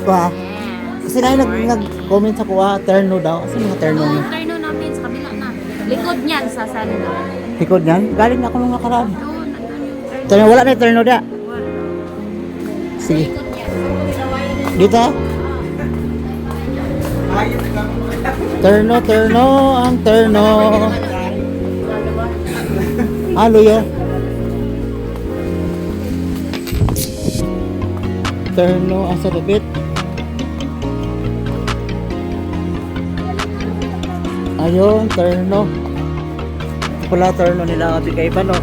ko ha. Kasi na nag-comment sa kuha, terno daw. Kasi mga terno niya. Turno natin sa kabila na. Likod niyan sa sando. Likod niyan? Galing na ako nung nakaraan. Doon, nandun yung turno. Terno, wala na yung terno da. Wala. Sige. Likod niyan. Dito. Terno, terno, ang terno. Halo yo. Terno, asa debit. Ayun, terno. Ito pala terno nila Ate Kaiban, no?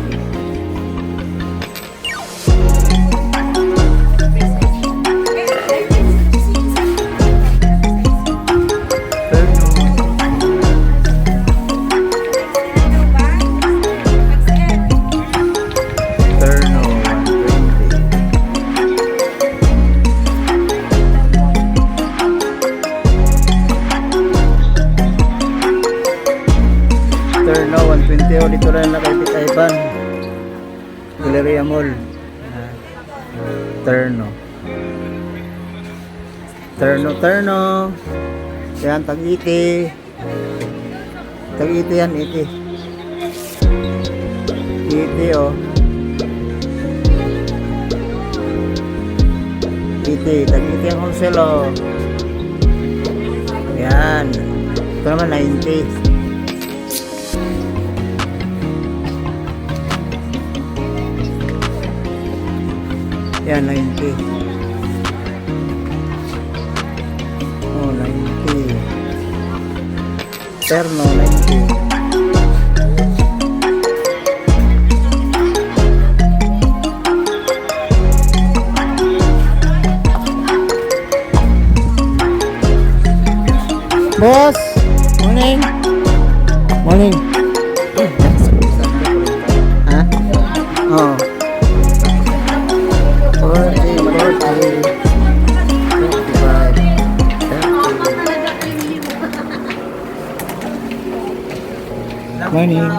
Terno 120 o dito lang na kay Kaiban Galleria Mall. Terno yan, Tag-Iti yan, Iti oh. Tag-Iti ang wholesale oh. Yan, ito naman 90. Yan, 90. Oh, 90. Terno, 90. Boss, morning. Morning. Ha? Oh. 40, 45, 30. Morning.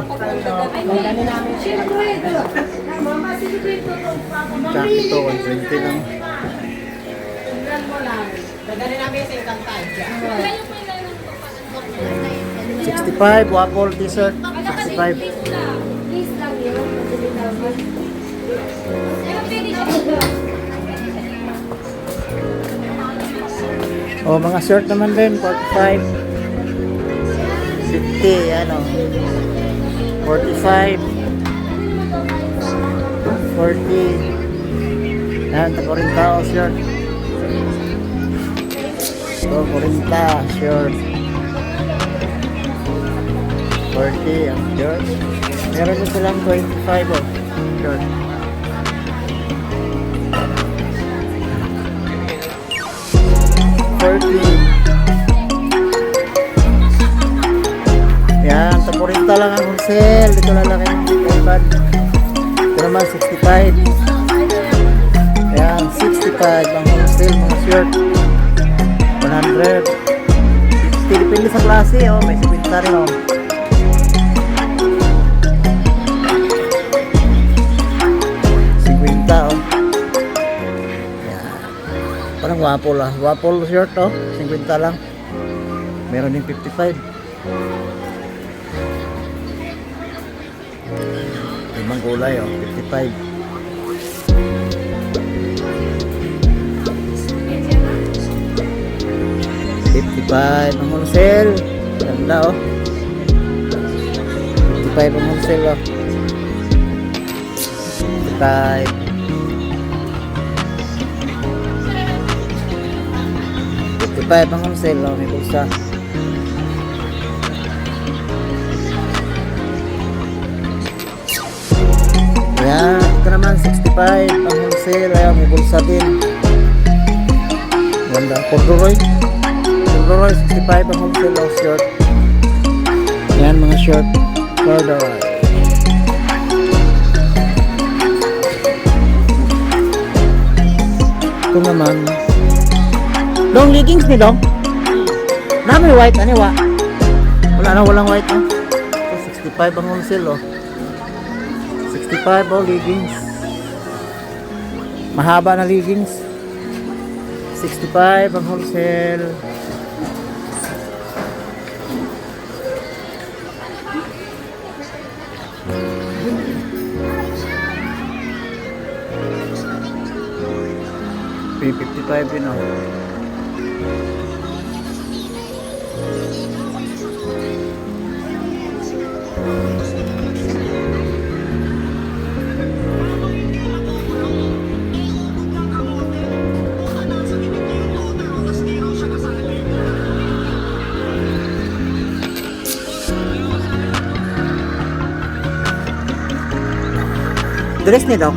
Tsaka ito, 120 lang. 65, waffle t-shirt. 65. Oh, mga shirt naman din, 45. 50, ano. 45. 40. Yan, 40 tao shirt. So, 40 shirt. 40 ang shirt. Meron din silang 25 oh, shirt. Yan, 40 lang ang wholesale. Dito lalaki ng Kaiban. Ito naman 65. Yan, 65 ang wholesale mga shirt. 100. Depende sa klase oh, may 50 rin oh. Parang waffle lah. Waffle shirt oh. 50 lang. Meron din 55. Limang kulay oh. 55. Ang wholesale. Ganda oh. 55 ang wholesale oh. 55. 55 ang wholesale oh, may bulsa. Ayan, ito naman 65 ang wholesale. Ayan, may bulsa din. Ganda, corduroy 65 ang wholesale oh, short. Ayan, mga short corduroy. Ito naman long leggings ni Dong. Na may white ani wa. Wala na, walang white no. 65 ang wholesale oh. 65 oh leggings. Mahaba na leggings. 65 ang wholesale. P55 din oh. Dress ni Doc?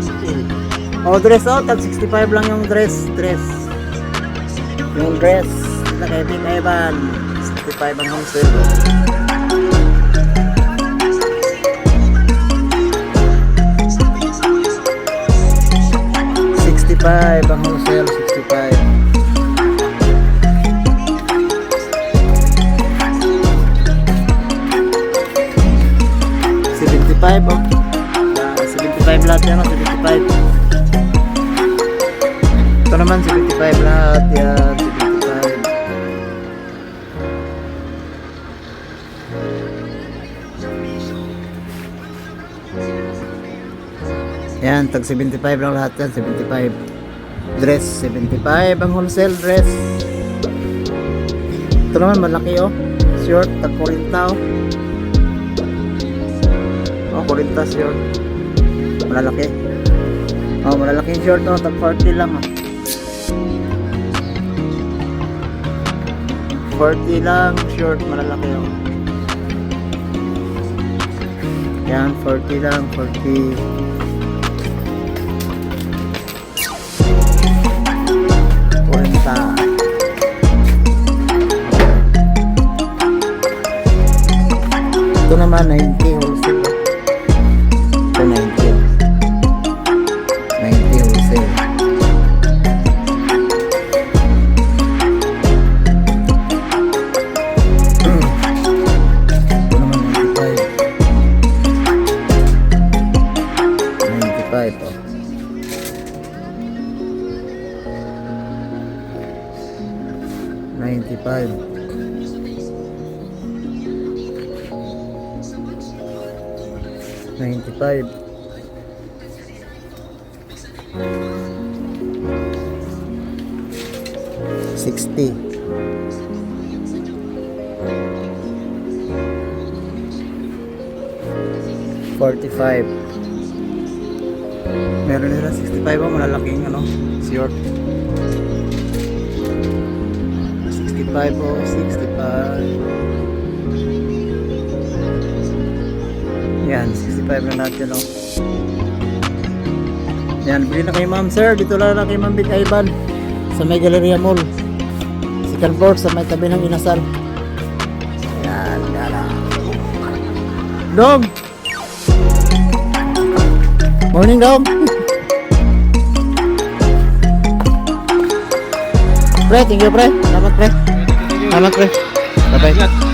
Oh, dress out. Tag 65 lang yung dress. Yung dress. Ito kay Big Ivan. 65 ang wholesale. $65 ang wholesale. 65. $75 oh. 75 lahat yan, 75. Ito naman 75 lahat yan, 75. Yan, tag 75 lang lahat yan, 75. Dress, 75 ang wholesale dress. Ito naman malaki oh. Short, tag 40 oh. Oh, 40 short. Malalaki. Oh, malalaking short oh, tag 40 lang oh. 40 lang short, malalaki oh. Yan, 40 lang, 40. Ito naman 90 wholesale. Ito 90. 90 wholesale. Ito naman 95. 95 oh. 95. 95. 60. 45. Meron nila 65 oh, malalaking ano, short. 65 oh, 65. Yan, 65 na natin oh. Yan, bili na kay ma'am sir. Dito lang na kay ma'am Big Ivan sa may Galleria Mall. Second floor sa may tabi ng Inasal. Yan, yan. Dong! Morning, Dong! Pre, thank you pre. Salamat pre. Salamat pre. Bye-bye.